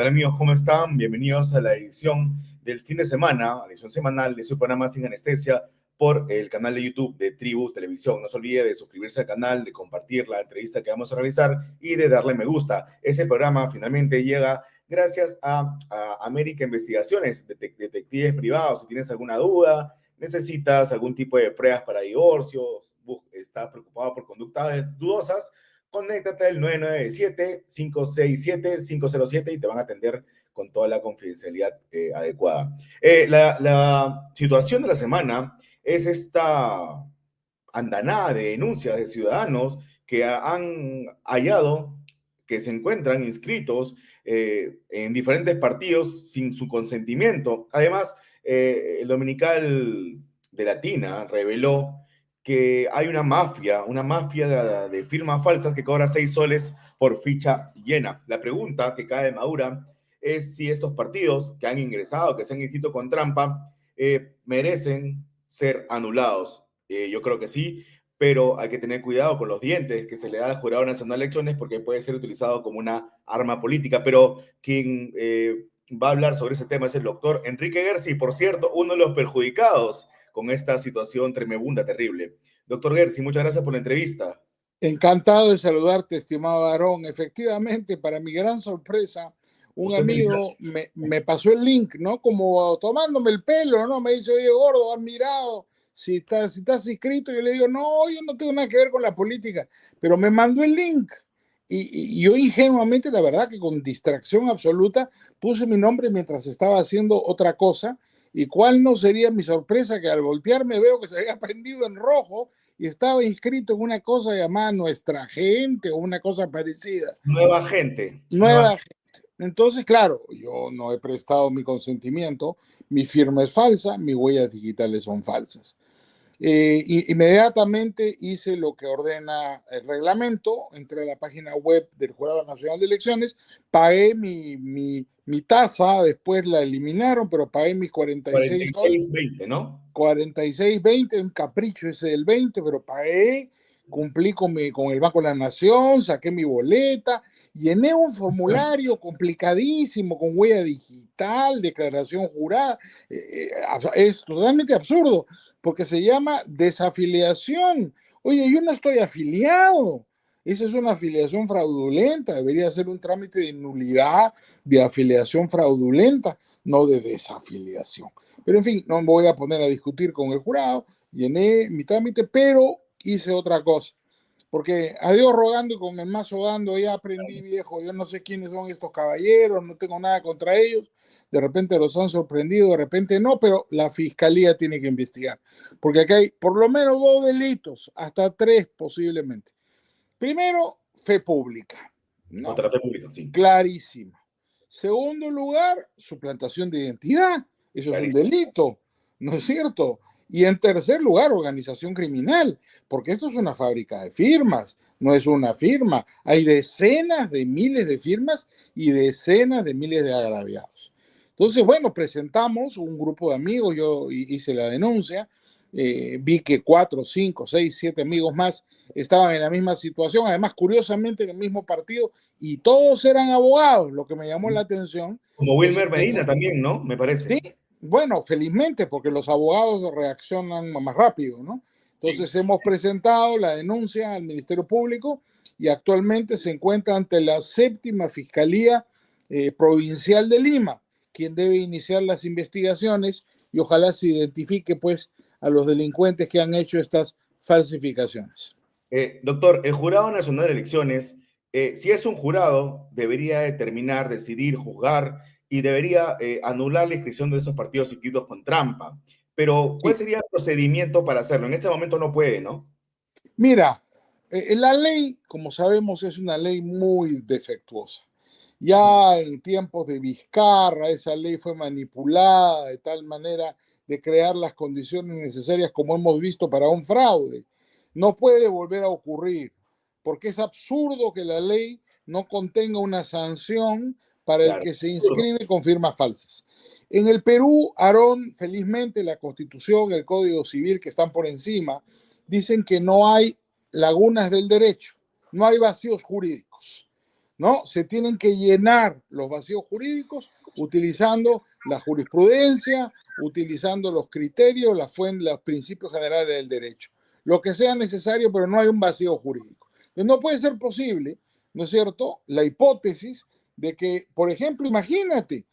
tal amigos? ¿Cómo están? Bienvenidos a la edición del fin de semana, a la edición semanal de su programa Sin Anestesia por el canal de YouTube de Tribu Televisión. No se olvide de suscribirse al canal, de compartir la entrevista que vamos a realizar y de darle me gusta. Ese programa finalmente llega gracias a América Investigaciones, detectives privados. Si tienes alguna duda, necesitas algún tipo de pruebas para divorcios, estás preocupado por conductas dudosas, conéctate al 997-567-507 y te van a atender con toda la confidencialidad adecuada. La situación de la semana es esta andanada de denuncias de ciudadanos que han hallado que se encuentran inscritos en diferentes partidos sin su consentimiento. Además, el Dominical de Latina reveló que hay una mafia de firmas falsas que cobra 6 soles por ficha llena. La pregunta que cae madura es si estos partidos que han ingresado, que se han inscrito con trampa, merecen ser anulados. Yo creo que sí, pero hay que tener cuidado con los dientes que se le da al Jurado Nacional de Elecciones porque puede ser utilizado como una arma política. Pero quien va a hablar sobre ese tema es el doctor Enrique Gersi, por cierto, uno de los perjudicados con esta situación tremenda, terrible. Doctor Gersi, muchas gracias por la entrevista. Encantado de saludarte, estimado Aarón. Efectivamente, para mi gran sorpresa, un amigo me pasó el link, ¿no? Como tomándome el pelo, ¿no? Me dice, oye, gordo, ¿has mirado si estás inscrito? Yo le digo, no, yo no tengo nada que ver con la política, pero me mandó el link. Y yo ingenuamente, la verdad que con distracción absoluta, puse mi nombre mientras estaba haciendo otra cosa. ¿Y cuál no sería mi sorpresa que al voltearme veo que se había prendido en rojo y estaba inscrito en una cosa llamada Nuestra Gente o una cosa parecida? Nueva gente. Nueva gente. Entonces, claro, yo no he prestado mi consentimiento, mi firma es falsa, mis huellas digitales son falsas. Inmediatamente hice lo que ordena el reglamento, entré a la página web del Jurado Nacional de Elecciones, pagué mi tasa, después la eliminaron, pero pagué mis 46.20, ¿no? 46.20, un capricho ese del 20, pero pagué, cumplí con el Banco de la Nación, saqué mi boleta, llené un formulario complicadísimo con huella digital, declaración jurada. Es totalmente absurdo, porque se llama desafiliación. Oye, yo no estoy afiliado. Esa es una afiliación fraudulenta, debería ser un trámite de nulidad de afiliación fraudulenta, no de desafiliación. Pero en fin, no me voy a poner a discutir con el jurado, llené mi trámite, pero hice otra cosa. Porque a Dios rogando y con el mazo dando, ya aprendí, viejo, yo no sé quiénes son estos caballeros, no tengo nada contra ellos, de repente los han sorprendido, de repente no, pero la fiscalía tiene que investigar, porque aquí hay por lo menos 2 delitos, hasta 3 posiblemente. Primero, fe pública, ¿no? Contra la fe pública, sí. Clarísima. Segundo lugar, suplantación de identidad, eso es un delito, ¿no es cierto? Y en tercer lugar, organización criminal, porque esto es una fábrica de firmas, no es una firma. Hay decenas de miles de firmas y decenas de miles de agraviados. Entonces, bueno, presentamos un grupo de amigos, yo hice la denuncia, vi que 4, 5, 6, 7 amigos más estaban en la misma situación, además, curiosamente, en el mismo partido, y todos eran abogados, lo que me llamó la atención. Como Wilmer Medina también, ¿no? Me parece. Sí, bueno, felizmente, porque los abogados reaccionan más rápido, ¿no? Entonces, hemos presentado la denuncia al Ministerio Público y actualmente se encuentra ante la 7ª Fiscalía Provincial de Lima, quien debe iniciar las investigaciones y ojalá se identifique, pues, a los delincuentes que han hecho estas falsificaciones. Doctor, el Jurado Nacional de Elecciones, si es un jurado, debería determinar, decidir, juzgar y debería anular la inscripción de esos partidos inscritos con trampa. Pero, ¿cuál sería el procedimiento para hacerlo? En este momento no puede, ¿no? Mira, la ley, como sabemos, es una ley muy defectuosa. Ya en tiempos de Vizcarra, esa ley fue manipulada de tal manera de crear las condiciones necesarias, como hemos visto, para un fraude. No puede volver a ocurrir, porque es absurdo que la ley no contenga una sanción para el que se inscribe con firmas falsas. En el Perú, Aarón, felizmente la Constitución, el Código Civil, que están por encima, dicen que no hay lagunas del derecho, no hay vacíos jurídicos. ¿no? Se tienen que llenar los vacíos jurídicos utilizando la jurisprudencia, utilizando los criterios, los principios generales del derecho. Lo que sea necesario, pero no hay un vacío jurídico. Entonces no puede ser posible, ¿no es cierto?, la hipótesis de que, por ejemplo, imagínate,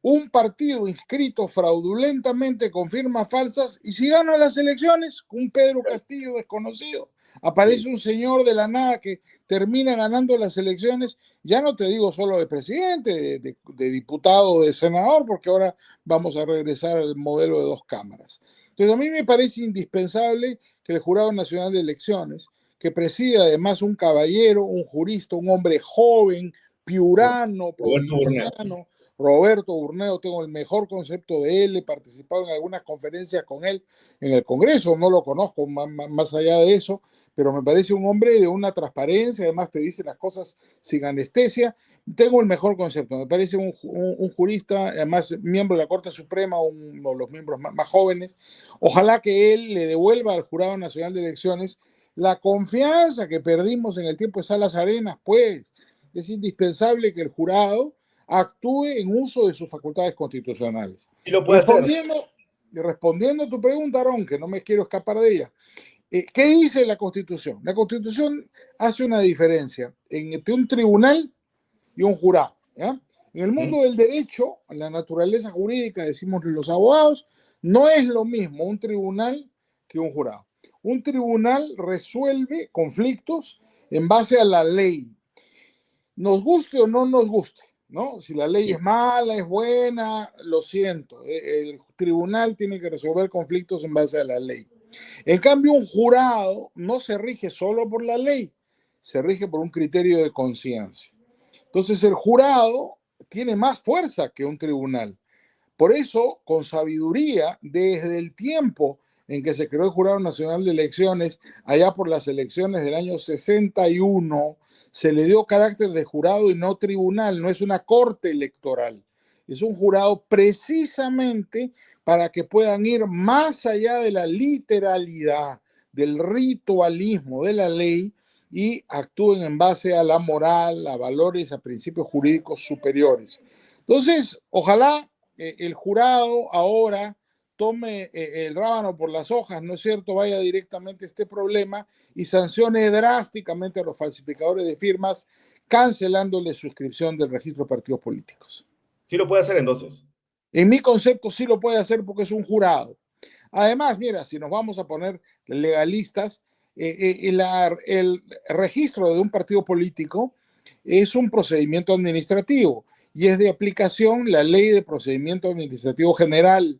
un partido inscrito fraudulentamente con firmas falsas y si gana las elecciones, un Pedro Castillo desconocido, aparece un señor de la nada que termina ganando las elecciones, ya no te digo solo de presidente, de diputado, de senador, porque ahora vamos a regresar al modelo de dos cámaras. Entonces a mí me parece indispensable que el Jurado Nacional de Elecciones, que presida además un caballero, un jurista, un hombre joven, piurano, Roberto Burnett. provinciano, Roberto Burneo, tengo el mejor concepto de él, he participado en algunas conferencias con él en el Congreso, no lo conozco más allá de eso, pero me parece un hombre de una transparencia, además te dice las cosas sin anestesia. Tengo el mejor concepto, me parece un jurista, además miembro de la Corte Suprema, uno de los miembros más jóvenes. Ojalá que él le devuelva al Jurado Nacional de Elecciones la confianza que perdimos en el tiempo de Salas Arenas, pues es indispensable que el jurado actúe en uso de sus facultades constitucionales. Sí lo puede hacer. Respondiendo a tu pregunta, Aaron, que no me quiero escapar de ella, ¿qué dice la Constitución? La Constitución hace una diferencia entre un tribunal y un jurado. ¿Ya? En el mundo del derecho, en la naturaleza jurídica, decimos los abogados, no es lo mismo un tribunal que un jurado. Un tribunal resuelve conflictos en base a la ley, nos guste o no nos guste, ¿no? Si la ley es mala, es buena, lo siento. El tribunal tiene que resolver conflictos en base a la ley. En cambio, un jurado no se rige solo por la ley, se rige por un criterio de conciencia. Entonces, el jurado tiene más fuerza que un tribunal. Por eso, con sabiduría, desde el tiempo en que se creó el Jurado Nacional de Elecciones, allá por las elecciones del año 61, se le dio carácter de jurado y no tribunal, no es una corte electoral. Es un jurado precisamente para que puedan ir más allá de la literalidad, del ritualismo de la ley y actúen en base a la moral, a valores, a principios jurídicos superiores. Entonces, ojalá el jurado ahora tome el rábano por las hojas, ¿no es cierto?, vaya directamente a este problema y sancione drásticamente a los falsificadores de firmas, cancelándole su inscripción del registro de partidos políticos. Sí lo puede hacer entonces. En mi concepto sí lo puede hacer porque es un jurado. Además, mira, si nos vamos a poner legalistas, el registro de un partido político es un procedimiento administrativo y es de aplicación la Ley de Procedimiento Administrativo General,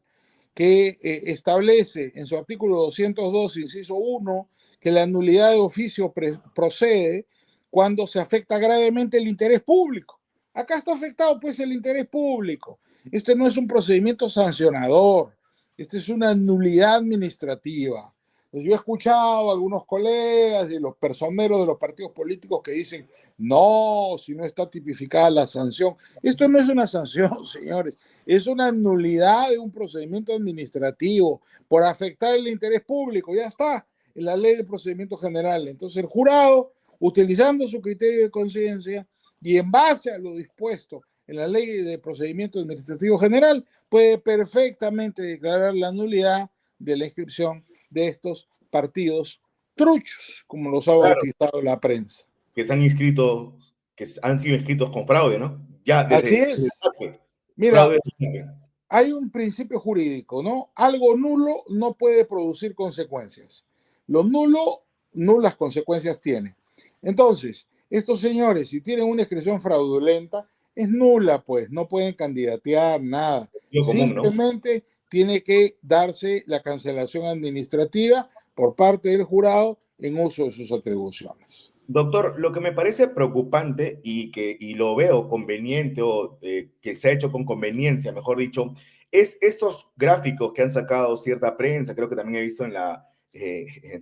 que establece en su artículo 202, inciso 1, que la nulidad de oficio procede cuando se afecta gravemente el interés público. Acá está afectado pues el interés público. Este no es un procedimiento sancionador, esta es una nulidad administrativa. Yo he escuchado a algunos colegas y los personeros de los partidos políticos que dicen, no, si no está tipificada la sanción. Esto no es una sanción, señores, es una nulidad de un procedimiento administrativo por afectar el interés público. Ya está en la ley de procedimiento general. Entonces el jurado, utilizando su criterio de conciencia y en base a lo dispuesto en la ley de procedimiento administrativo general, puede perfectamente declarar la nulidad de la inscripción de estos partidos truchos, como los ha bautizado la prensa. Que se han inscrito, que han sido inscritos con fraude, ¿no? Ya Así desde el es. saque. Mira, Fraude desde el saque. hay un principio jurídico, ¿no? Algo nulo no puede producir consecuencias. Lo nulo, nulas consecuencias tiene. Entonces, estos señores, si tienen una inscripción fraudulenta, es nula, pues, no pueden candidatear, nada. Lo común, ¿no? Simplemente tiene que darse la cancelación administrativa por parte del jurado en uso de sus atribuciones. Doctor, lo que me parece preocupante y lo veo conveniente o que se ha hecho con conveniencia, mejor dicho, es esos gráficos que han sacado cierta prensa, creo que también he visto en la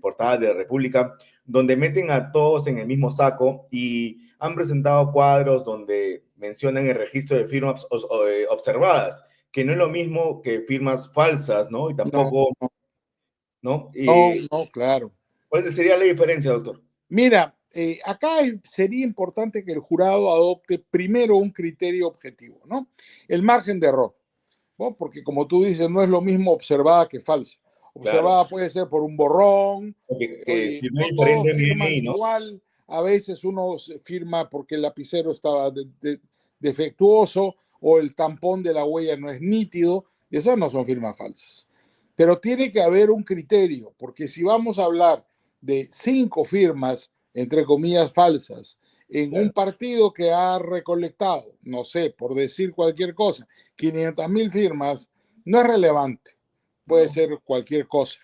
portada de la República, donde meten a todos en el mismo saco y han presentado cuadros donde mencionan el registro de firmas observadas, que no es lo mismo que firmas falsas, ¿no? Y tampoco, ¿no? No, claro. ¿Cuál sería la diferencia, doctor? Mira, acá sería importante que el jurado adopte primero un criterio objetivo, ¿no? El margen de error, ¿no? Porque como tú dices, no es lo mismo observada que falsa. Claro. Observada puede ser por un borrón, Que oye, firmó no todos diferente firman DNI, ¿no? igual, a veces uno firma porque el lapicero estaba defectuoso o el tampón de la huella no es nítido, esas no son firmas falsas. Pero tiene que haber un criterio, porque si vamos a hablar de 5 firmas, entre comillas, falsas, en un Claro. partido que ha recolectado, no sé, por decir cualquier cosa, 500.000 firmas, no es relevante. Puede No. ser cualquier cosa.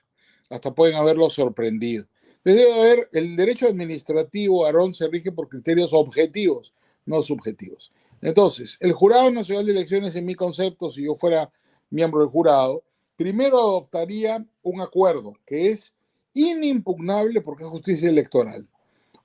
Hasta pueden haberlo sorprendido. Debe haber, el derecho administrativo, Aarón, se rige por criterios objetivos, no subjetivos. Entonces, el Jurado Nacional de Elecciones, en mi concepto, si yo fuera miembro del jurado, primero adoptaría un acuerdo que es inimpugnable porque es justicia electoral.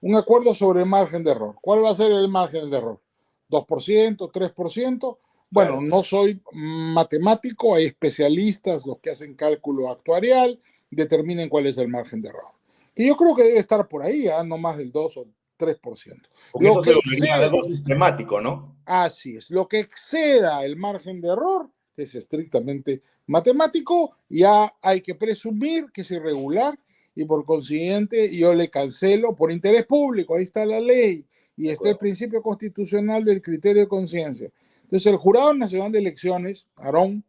Un acuerdo sobre el margen de error. ¿Cuál va a ser el margen de error? ¿2%, 3%? Bueno, Claro. no soy matemático, hay especialistas, los que hacen cálculo actuarial, determinen cuál es el margen de error. Y yo creo que debe estar por ahí, no más del 2 o 3%. Porque Lo eso se que volvería algo exceda, sistemático, ¿no? así es, lo que exceda el margen de error es estrictamente matemático, ya hay que presumir que es irregular y por consiguiente yo le cancelo por interés público, ahí está la ley y De está el acuerdo. principio constitucional del criterio de conciencia. Entonces el Jurado Nacional de Elecciones, Aarón,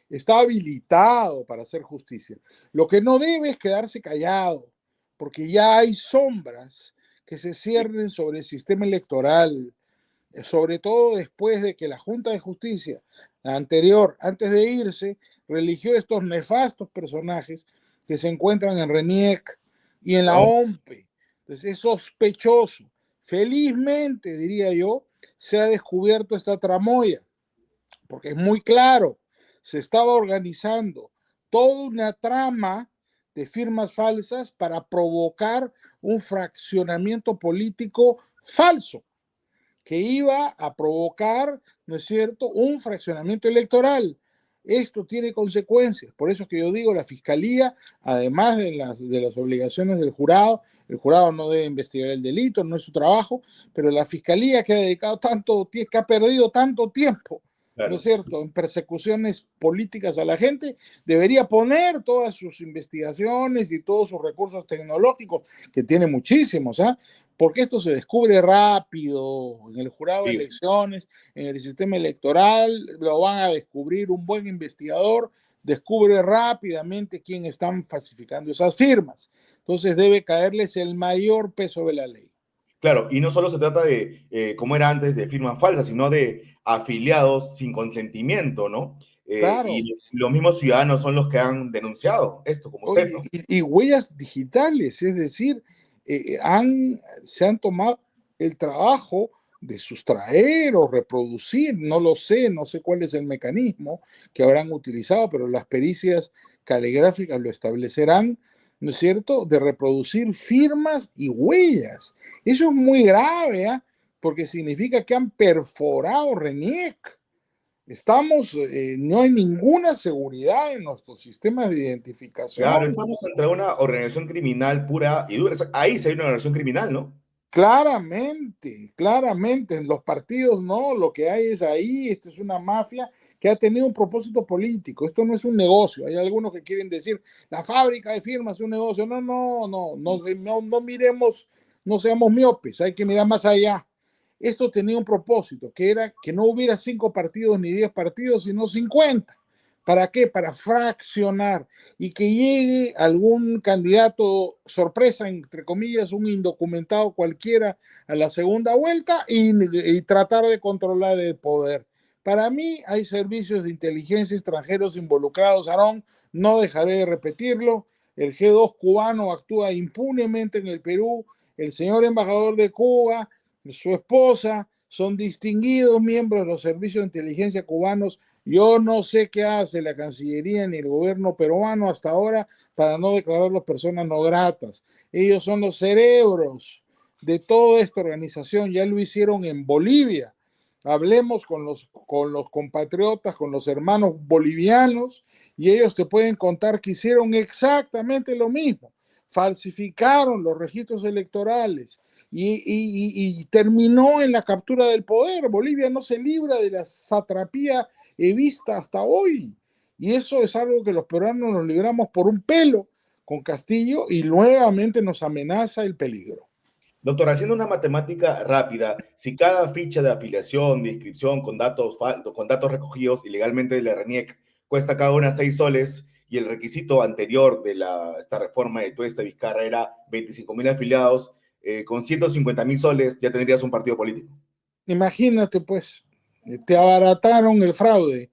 está habilitado para hacer justicia. Lo que no debe es quedarse callado, porque ya hay sombras que se Sí. ciernen sobre el sistema electoral, sobre todo después de que la Junta de Justicia anterior, antes de irse, religió estos nefastos personajes que se encuentran en RENIEC y en la No, OMPE. Entonces es sospechoso. Felizmente, diría yo, se ha descubierto esta tramoya, porque es muy claro, se estaba organizando toda una trama de firmas falsas para provocar un fraccionamiento político falso que iba a provocar, ¿no es cierto?, un fraccionamiento electoral. Esto tiene consecuencias. Por eso es que yo digo, la Fiscalía, además de las obligaciones del jurado, el jurado no debe investigar el delito, no es su trabajo, pero la Fiscalía que ha dedicado tanto, que ha perdido tanto tiempo, ¿no es claro. cierto?, en persecuciones políticas a la gente, debería poner todas sus investigaciones y todos sus recursos tecnológicos, que tiene muchísimos, ¿ah? Porque esto se descubre rápido en el jurado de Sí. elecciones, en el sistema electoral, lo van a descubrir un buen investigador, descubre rápidamente quién están falsificando esas firmas. Entonces debe caerles el mayor peso de la ley. Claro, y no solo se trata de, como era antes, de firmas falsas, sino de afiliados sin consentimiento, ¿no? Claro. Y los mismos ciudadanos son los que han denunciado esto, como usted, Oye, ¿no? y huellas digitales, es decir, se han tomado el trabajo de sustraer o reproducir, no lo sé, no sé cuál es el mecanismo que habrán utilizado, pero las pericias caligráficas lo establecerán, ¿no es cierto?, de reproducir firmas y huellas. Eso es muy grave, ¿eh? Porque significa que han perforado RENIEC. Estamos, no hay ninguna seguridad en nuestros sistemas de Claro, identificación. estamos ante una organización criminal pura y dura. Ahí se hay una organización criminal, ¿no? Claramente, claramente, en los partidos no, lo que hay es ahí, esto es una mafia que ha tenido un propósito político, esto no es un negocio, hay algunos que quieren decir, la fábrica de firmas es un negocio, no, no, no, no, no, no miremos, no seamos miopes, hay que mirar más allá. Esto tenía un propósito, que era que no hubiera 5 partidos ni 10 partidos, sino 50. ¿Para qué? Para fraccionar y que llegue algún candidato sorpresa, entre comillas, un indocumentado cualquiera a la segunda vuelta y tratar de controlar el poder. Para mí hay servicios de inteligencia extranjeros involucrados, Aarón, no dejaré de repetirlo. El G2 cubano actúa impunemente en el Perú, el señor embajador de Cuba, su esposa, son distinguidos miembros de los servicios de inteligencia cubanos. Yo no sé qué hace la Cancillería ni el gobierno peruano hasta ahora para no declararlos personas no gratas. Ellos son los cerebros de toda esta organización. Ya lo hicieron en Bolivia. Hablemos con los compatriotas, con los hermanos bolivianos, y ellos te pueden contar que hicieron exactamente lo mismo. falsificaron los registros electorales y terminó en la captura del poder. Bolivia no se libra de la satrapía evista hasta hoy. Y eso es algo que los peruanos nos libramos por un pelo con Castillo y nuevamente nos amenaza el peligro. Doctor, haciendo una matemática rápida, si cada ficha de afiliación, de inscripción con datos recogidos ilegalmente de la RENIEC cuesta cada una 6 soles y el requisito anterior de esta reforma de Tuesta y Vizcarra era 25.000 afiliados, con 150.000 soles ya tendrías un partido político. Imagínate, pues, te abarataron el fraude.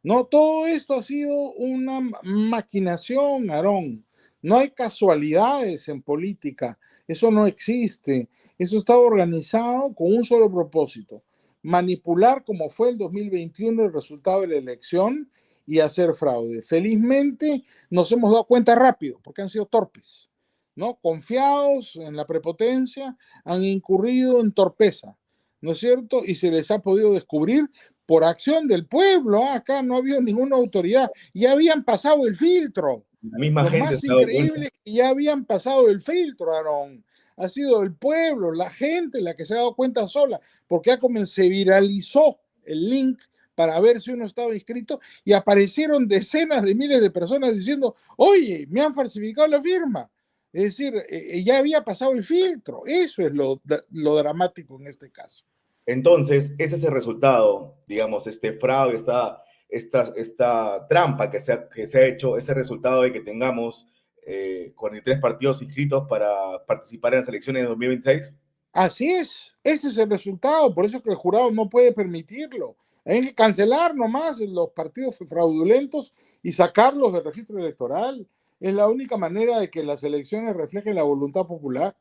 No, todo esto ha sido una maquinación, Aarón. No hay casualidades en política. Eso no existe. Eso está organizado con un solo propósito: manipular, como fue el 2021, el resultado de la elección y hacer fraude. Felizmente nos hemos dado cuenta rápido, porque han sido torpes, ¿no? Confiados en la prepotencia, han incurrido en torpeza, ¿no es cierto? Y se les ha podido descubrir por acción del pueblo. Acá no ha habido ninguna autoridad. Ya habían pasado el filtro. La misma Lo gente más se ha dado cuenta. increíble es que ya habían pasado el filtro, Aarón. Ha sido el pueblo, la gente la que se ha dado cuenta sola, porque se viralizó el link para ver si uno estaba inscrito y aparecieron decenas de miles de personas diciendo: oye, me han falsificado la firma. Es decir, ya había pasado el filtro. Eso es lo dramático en este caso. Entonces, ese es el resultado, digamos, este fraude, esta trampa que se ha hecho, ese resultado de que tengamos 43 partidos inscritos para participar en las elecciones de 2026. Así es, ese es el resultado, por eso es que el jurado no puede permitirlo. Hay que cancelar nomás los partidos fraudulentos y sacarlos del registro electoral. Es la única manera de que las elecciones reflejen la voluntad popular.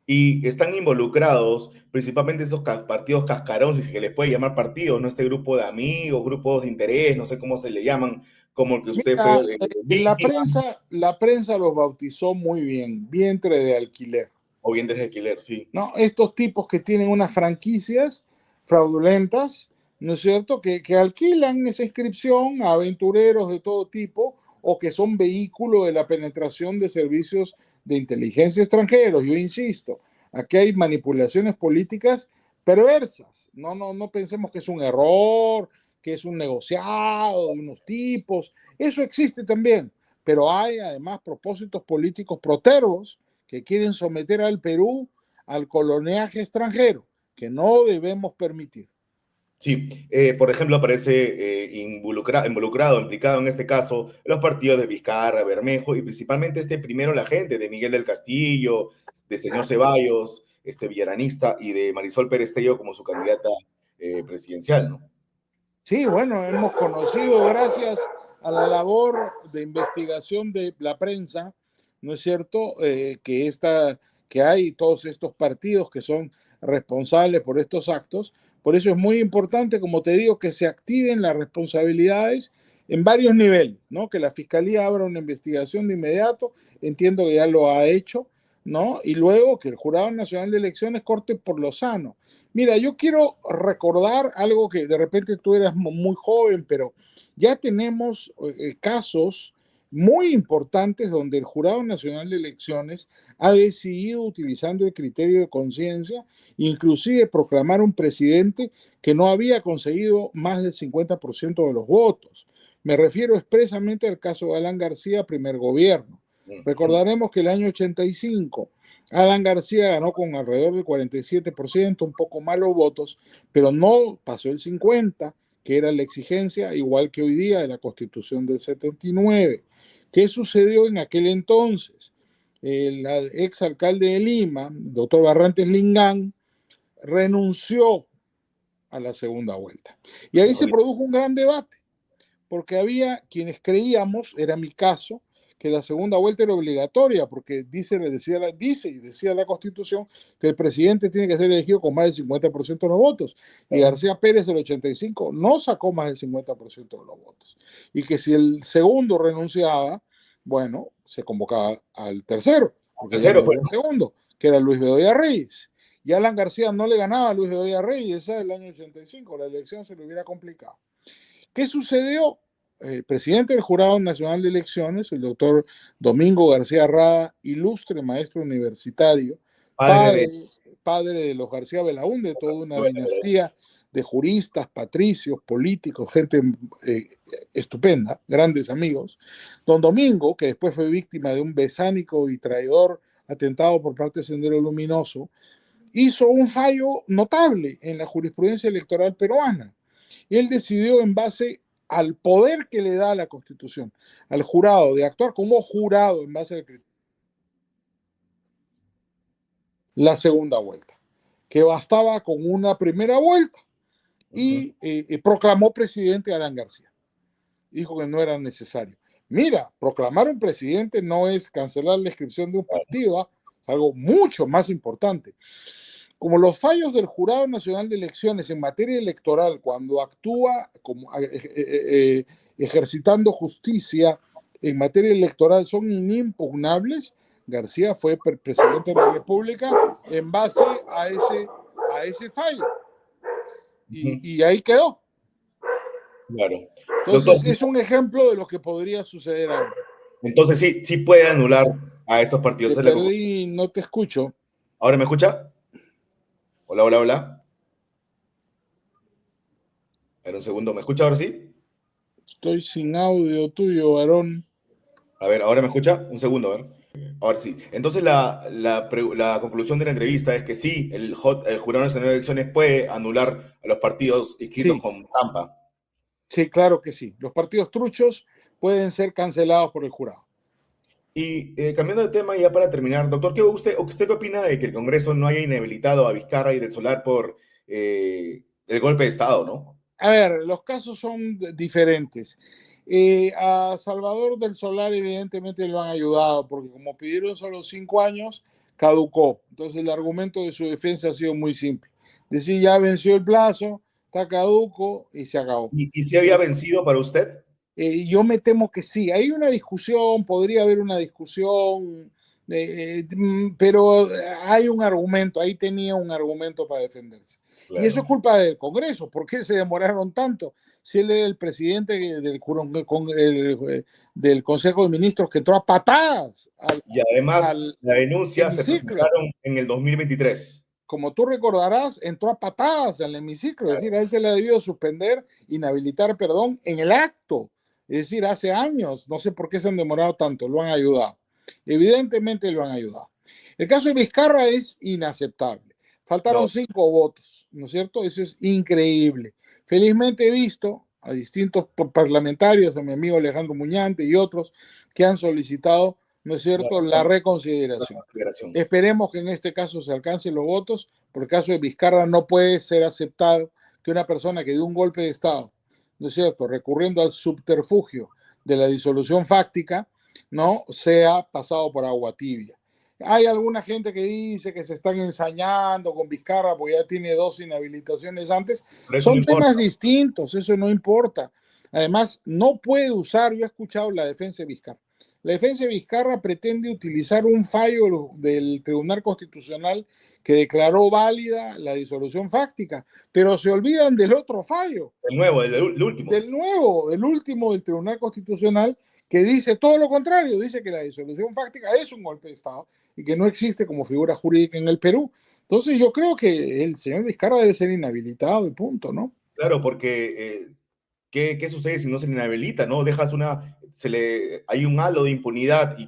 Y están involucrados principalmente esos partidos cascarón, si se les puede llamar partidos, ¿no? Este grupo de amigos, grupos de interés, no sé cómo se le llaman, como el que usted fue Mira, víctima, la prensa los bautizó muy bien: vientre de alquiler. o bien de alquiler, sí. ¿No? Estos tipos que tienen unas franquicias fraudulentas, ¿no es cierto?, que alquilan esa inscripción a aventureros de todo tipo o que son vehículo de la penetración de servicios de inteligencia extranjeros. Yo insisto, aquí hay manipulaciones políticas perversas. No pensemos que es un error, que es un negociado de unos tipos. Eso existe también, pero hay además propósitos políticos protervos que quieren someter al Perú al coloniaje extranjero, que no debemos permitir. Sí, por ejemplo, aparece involucrado, implicado en este caso, los partidos de Vizcarra, Bermejo y principalmente este primero la gente de Miguel del Castillo, de señor Ceballos, este villaranista y de Marisol Pérez Tello como su candidata presidencial, ¿no? Sí, bueno, hemos conocido, gracias a la labor de investigación de la prensa, ¿no es cierto?, que hay todos estos partidos que son responsables por estos actos. Por eso es muy importante, como te digo, que se activen las responsabilidades en varios niveles, ¿no? Que la Fiscalía abra una investigación de inmediato, entiendo que ya lo ha hecho, ¿no? Y luego que el Jurado Nacional de Elecciones corte por lo sano. Mira, yo quiero recordar algo que de repente tú eras muy joven, pero ya tenemos casos muy importantes donde el Jurado Nacional de Elecciones ha decidido, utilizando el criterio de conciencia, inclusive proclamar un presidente que no había conseguido más del 50% de los votos. Me refiero expresamente al caso de Alan García, primer gobierno. Recordaremos que el año 85 Alan García ganó con alrededor del 47%, un poco más los votos, pero no pasó el 50%, que era la exigencia, igual que hoy día de la Constitución del 79. ¿Qué sucedió en aquel entonces? El exalcalde de Lima, doctor Barrantes Lingán, renunció a la segunda vuelta. Y ahí se produjo un gran debate, porque había quienes creíamos, era mi caso, que la segunda vuelta era obligatoria, porque dice y decía la Constitución que el presidente tiene que ser elegido con más del 50% de los votos. Y García Pérez, del 85, no sacó más del 50% de los votos. Y que si el segundo renunciaba, bueno, se convocaba al tercero, porque ya no Tercero, había segundo, que era Luis Bedoya Reyes. Y Alan García no le ganaba a Luis Bedoya Reyes, esa el año 85, la elección se le hubiera complicado. ¿Qué sucedió? el presidente del Jurado Nacional de Elecciones, el doctor Domingo García Rada, ilustre maestro universitario, Padre padre, de... padre de los García Belaúnde, toda una dinastía de juristas, patricios, políticos, gente estupenda, grandes amigos. Don Domingo, que después fue víctima de un besánico y traidor atentado por parte de Sendero Luminoso, hizo un fallo notable en la jurisprudencia electoral peruana. Y él decidió, en base al poder que le da la Constitución al jurado, de actuar como jurado en base al criterio, la segunda vuelta, que bastaba con una primera vuelta, y proclamó presidente a Alan García. Dijo que no era necesario. Mira, proclamar un presidente no es cancelar la inscripción de un partido, es algo mucho más importante. Como los fallos del Jurado Nacional de Elecciones en materia electoral, cuando actúa como, ejercitando justicia en materia electoral, son inimpugnables, García fue presidente de la República en base a ese fallo. Y ahí quedó. Claro. Entonces, Doctor, es un ejemplo de lo que podría suceder ahora. entonces sí puede anular a estos partidos. Te perdí, no te escucho. ¿Ahora me escucha? Hola, hola, hola. A ver, un segundo. ¿Me escucha ahora sí? Estoy sin audio tuyo, varón. A ver, ¿ahora me escucha? Un segundo, a ver. Ahora sí. Entonces la conclusión de la entrevista es que sí, el Jurado Nacional de Elecciones puede anular a los partidos inscritos Sí, con trampa. sí, claro que sí. Los partidos truchos pueden ser cancelados por el jurado. Y cambiando de tema, ya para terminar, doctor, ¿usted qué opina de que el Congreso no haya inhabilitado a Vizcarra y del Solar por el golpe de Estado, ¿no? A ver, los casos son diferentes. A Salvador del Solar evidentemente lo han ayudado, porque como pidieron solo 5 años, caducó. Entonces el argumento de su defensa ha sido muy simple. Decir, ya venció el plazo, está caduco y se acabó. ¿Y si había vencido para usted? Yo me temo que sí. Hay una discusión, podría haber una discusión, pero hay un argumento, ahí tenía un argumento para defenderse. Y eso es Claro. culpa del Congreso. ¿Por qué se demoraron tanto? Si él era el presidente del Consejo de Ministros que entró a patadas Y además, al la denuncia se hemiciclo. presentaron en el 2023. Como tú recordarás, entró a patadas al hemiciclo, es Claro. decir, a él se le ha debido suspender, inhabilitar, perdón, en el acto. Es decir, hace años, no sé por qué se han demorado tanto, lo han ayudado. Evidentemente lo han ayudado. El caso de Vizcarra es inaceptable. Faltaron 5 votos, ¿no es cierto? Eso es increíble. Felizmente he visto a distintos parlamentarios, a mi amigo Alejandro Muñante y otros, que han solicitado, ¿no es cierto?, la reconsideración. Esperemos que en este caso se alcancen los votos. Por el caso de Vizcarra no puede ser aceptado que una persona que dio un golpe de Estado, ¿no es cierto?, recurriendo al subterfugio de la disolución fáctica, no sea pasado por agua tibia. Hay alguna gente que dice que se están ensañando con Vizcarra porque ya tiene 2 inhabilitaciones antes. Son No temas distintos, eso no importa. Además, no puede usar, yo he escuchado la defensa de Vizcarra. La defensa de Vizcarra pretende utilizar un fallo del Tribunal Constitucional que declaró válida la disolución fáctica, pero se olvidan del otro fallo. El nuevo, el último. Del último del Tribunal Constitucional, que dice todo lo contrario, dice que la disolución fáctica es un golpe de Estado y que no existe como figura jurídica en el Perú. Entonces yo creo que el señor Vizcarra debe ser inhabilitado y punto, ¿no? Claro, porque ¿qué sucede si no se le inhabilita, no? Hay un halo de impunidad y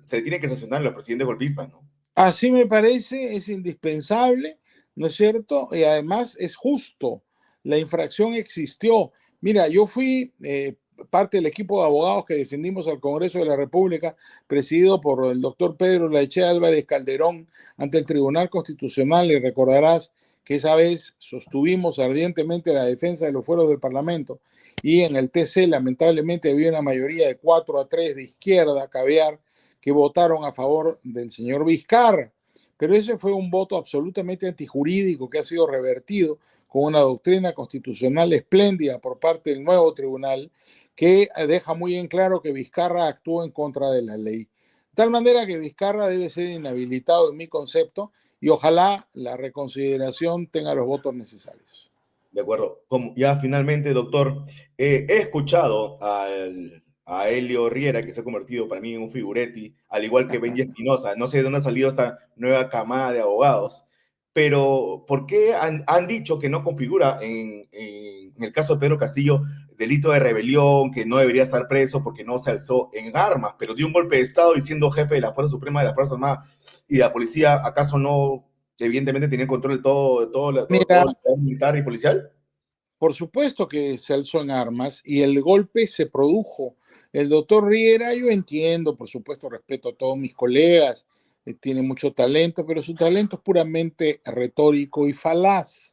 se le tiene que sancionar a los presidentes golpistas, ¿no? Así me parece, es indispensable, ¿no es cierto? Y además es justo, la infracción existió. Mira, yo fui parte del equipo de abogados que defendimos al Congreso de la República, presidido por el doctor Pedro Laechea Álvarez Calderón, ante el Tribunal Constitucional, y recordarás que esa vez sostuvimos ardientemente la defensa de los fueros del Parlamento, y en el TC lamentablemente había una mayoría de 4-3 de izquierda, caviar, que votaron a favor del señor Vizcarra. Pero ese fue un voto absolutamente antijurídico que ha sido revertido con una doctrina constitucional espléndida por parte del nuevo tribunal que deja muy en claro que Vizcarra actuó en contra de la ley. De tal manera que Vizcarra debe ser inhabilitado en mi concepto y ojalá la reconsideración tenga los votos necesarios. De acuerdo. Como ya finalmente, doctor, he escuchado a Helio Riera, que se ha convertido para mí en un figuretti, al igual que Benji Espinosa. No sé de dónde ha salido esta nueva camada de abogados, pero ¿por qué han dicho que no configura en el caso de Pedro Castillo delito de rebelión, que no debería estar preso porque no se alzó en armas, pero dio un golpe de Estado y siendo jefe de la Fuerza Suprema de la Fuerza Armada y de la policía, ¿acaso no, evidentemente, tenía control de todo Mira, el poder militar y policial? por supuesto que se alzó en armas y el golpe se produjo. El doctor Riera, yo entiendo, por supuesto, respeto a todos mis colegas, tiene mucho talento, pero su talento es puramente retórico y falaz.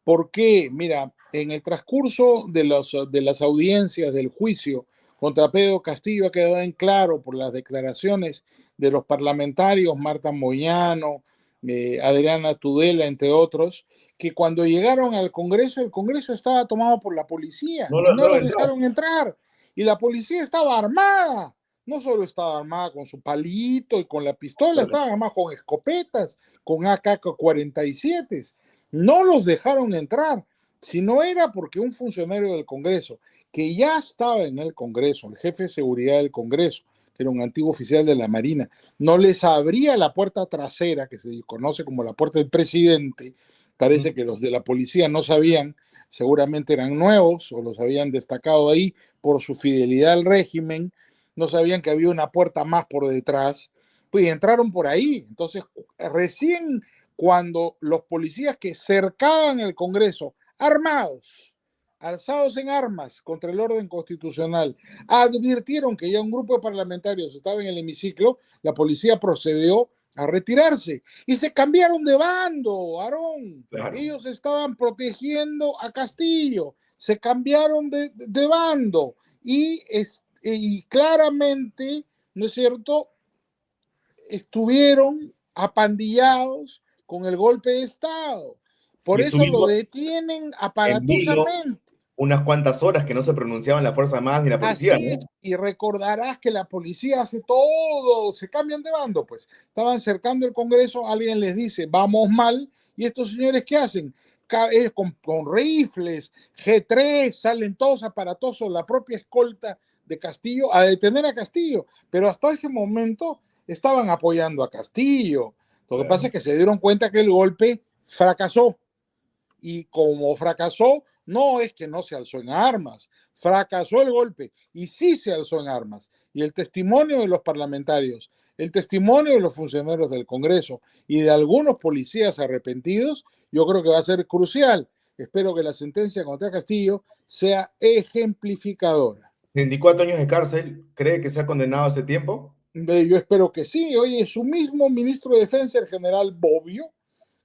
¿Por qué? Mira, en el transcurso de las audiencias del juicio contra Pedro Castillo ha quedado en claro por las declaraciones de los parlamentarios, Marta Moyano, Adriana Tudela, entre otros, que cuando llegaron al Congreso, el Congreso estaba tomado por la policía y No no lo los entró. dejaron entrar. Y la policía estaba armada. No solo estaba armada con su palito y con la pistola, estaba armada con escopetas, con AK-47. No los dejaron entrar. Si no era porque un funcionario del Congreso, que ya estaba en el Congreso, el jefe de seguridad del Congreso, que era un antiguo oficial de la Marina, no les abría la puerta trasera, que se conoce como la puerta del presidente. Parece que los de la policía no sabían, seguramente eran nuevos o los habían destacado ahí por su fidelidad al régimen, no sabían que había una puerta más por detrás, pues entraron por ahí. Entonces, recién cuando los policías que cercaban el Congreso, armados, alzados en armas contra el orden constitucional, advirtieron que ya un grupo de parlamentarios estaba en el hemiciclo, la policía procedió a retirarse y se cambiaron de bando, Aarón. Claro. Ellos estaban protegiendo a Castillo, se cambiaron de bando y claramente, ¿no es cierto?, estuvieron apandillados con el golpe de Estado. Y Por eso lo estuvimos detienen en vilo aparatosamente. unas cuantas horas que no se pronunciaban las Fuerzas Armadas ni la policía, Así es, ¿no? y recordarás que la policía hace todo, se cambian de bando, pues. Estaban cercando el Congreso, alguien les dice, vamos mal, y estos señores, ¿qué hacen? Con rifles, G3, salen todos aparatosos, la propia escolta de Castillo, a detener a Castillo, pero hasta ese momento estaban apoyando a Castillo. Lo que pasa Claro. es que se dieron cuenta que el golpe fracasó y como fracasó, no es que no se alzó en armas, fracasó el golpe y sí se alzó en armas. Y el testimonio de los parlamentarios, el testimonio de los funcionarios del Congreso y de algunos policías arrepentidos, yo creo que va a ser crucial. Espero que la sentencia contra Castillo sea ejemplificadora. 24 años de cárcel, ¿cree que se ha condenado hace tiempo? Yo espero que sí. Oye, su mismo ministro de Defensa, el general Bobbio,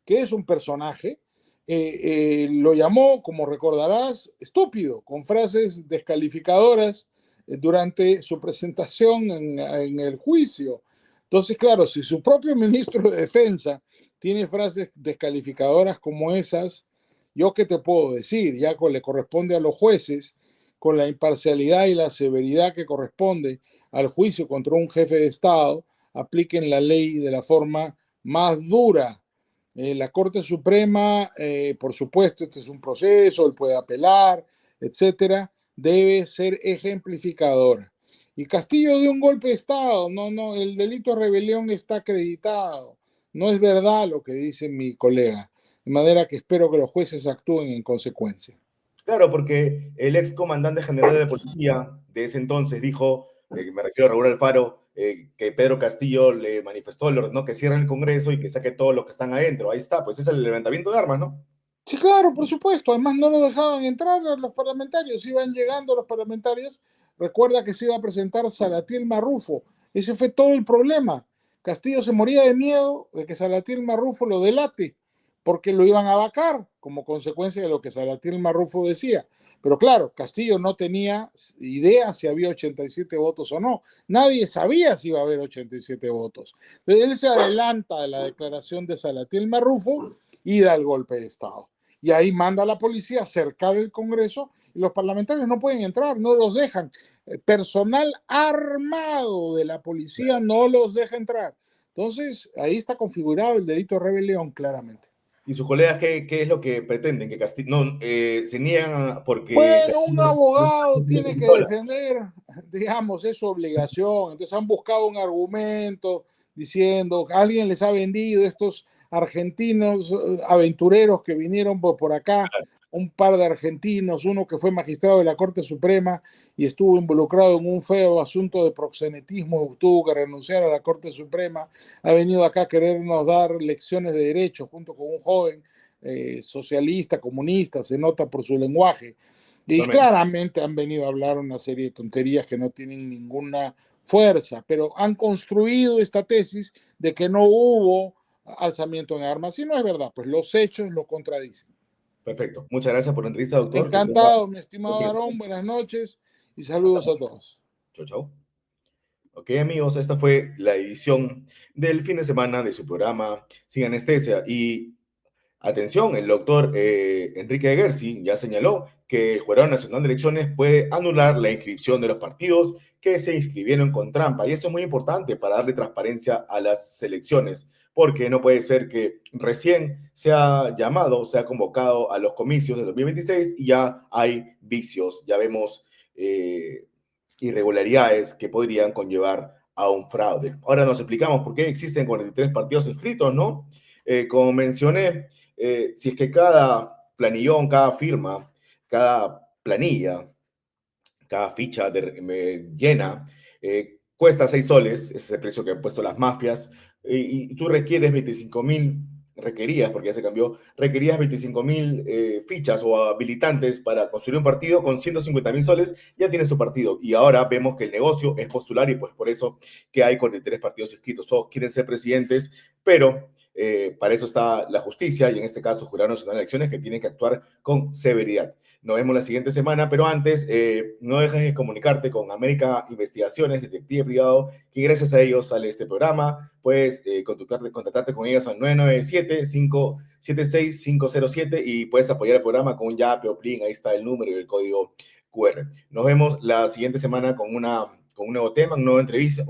que es un personaje, lo llamó, como recordarás, estúpido, con frases descalificadoras durante su presentación en el juicio. Entonces, claro, si su propio ministro de Defensa tiene frases descalificadoras como esas, yo qué te puedo decir, ya le corresponde a los jueces, con la imparcialidad y la severidad que corresponde al juicio contra un jefe de Estado, apliquen la ley de la forma más dura. La Corte Suprema, por supuesto, este es un proceso, él puede apelar, etcétera, debe ser ejemplificadora. Y Castillo dio un golpe de Estado, no, el delito de rebelión está acreditado. No es verdad lo que dice mi colega. De manera que espero que los jueces actúen en consecuencia. Claro, porque el ex comandante general de la policía de ese entonces dijo, me refiero a Raúl Alfaro, que Pedro Castillo le manifestó, le ordenó que cierren el Congreso y que saque todos los que están adentro. Ahí está, pues es el levantamiento de armas, ¿no? Sí, claro, por supuesto. Además, no lo dejaban entrar los parlamentarios. Iban llegando los parlamentarios. Recuerda que se iba a presentar Salatiel Marrufo. Ese fue todo el problema. Castillo se moría de miedo de que Salatiel Marrufo lo delate, porque lo iban a vacar como consecuencia de lo que Salatiel Marrufo decía. Pero claro, Castillo no tenía idea si había 87 votos o no. Nadie sabía si iba a haber 87 votos. Entonces, él se adelanta a la declaración de Salatiel Marrufo y da el golpe de Estado. Y ahí manda a la policía a cercar el Congreso y los parlamentarios no pueden entrar, no los dejan. Personal armado de la policía no los deja entrar. Entonces, ahí está configurado el delito de rebelión claramente. ¿Y sus colegas qué es lo que pretenden? Que no, se niegan porque Bueno, un Castillo abogado tiene tiene que pistola. defender, digamos, es su obligación. Entonces han buscado un argumento diciendo que alguien les ha vendido estos argentinos aventureros que vinieron por acá, un par de argentinos, uno que fue magistrado de la Corte Suprema y estuvo involucrado en un feo asunto de proxenetismo, tuvo que renunciar a la Corte Suprema, ha venido acá a querernos dar lecciones de derecho junto con un joven socialista, comunista, se nota por su lenguaje. Y Totalmente. claramente han venido a hablar una serie de tonterías que no tienen ninguna fuerza, pero han construido esta tesis de que no hubo alzamiento en armas. Y no es verdad, pues los hechos lo contradicen. Perfecto. Muchas gracias por la entrevista, doctor. Que tenga Encantado, mi buen estimado fin de Aarón, semana. buenas noches y Hasta saludos a luego. todos. Chau, chau. Ok, amigos, esta fue la edición del fin de semana de su programa Sin Anestesia. Y atención, el doctor Enrique Eguersi ya señaló que el Jurado Nacional de Elecciones puede anular la inscripción de los partidos que se inscribieron con trampa. Y esto es muy importante para darle transparencia a las elecciones, porque no puede ser que recién se ha llamado, se ha convocado a los comicios de 2026 y ya hay vicios, ya vemos irregularidades que podrían conllevar a un fraude. Ahora nos explicamos por qué existen 43 partidos inscritos, ¿no? Como mencioné, si es que cada planillón, cada firma, cada planilla, cada ficha llena cuesta 6 soles, ese es el precio que han puesto las mafias, y tú requieres 25.000, requerías, porque ya se cambió, requerías 25.000 fichas o habilitantes para construir un partido con 150.000 soles, ya tienes tu partido. Y ahora vemos que el negocio es postular y pues por eso que hay 43 partidos inscritos. Todos quieren ser presidentes, pero para eso está la justicia y en este caso Jurado Nacional de Elecciones que tienen que actuar con severidad. Nos vemos la siguiente semana, pero antes no dejes de comunicarte con América Investigaciones, Detective Privado, que gracias a ellos sale este programa. Puedes contactarte con ellos al 997-576-507 y puedes apoyar el programa con un Yape o Plin, ahí está el número y el código QR. Nos vemos la siguiente semana con un nuevo tema, una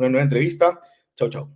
nueva entrevista. Chau, chau.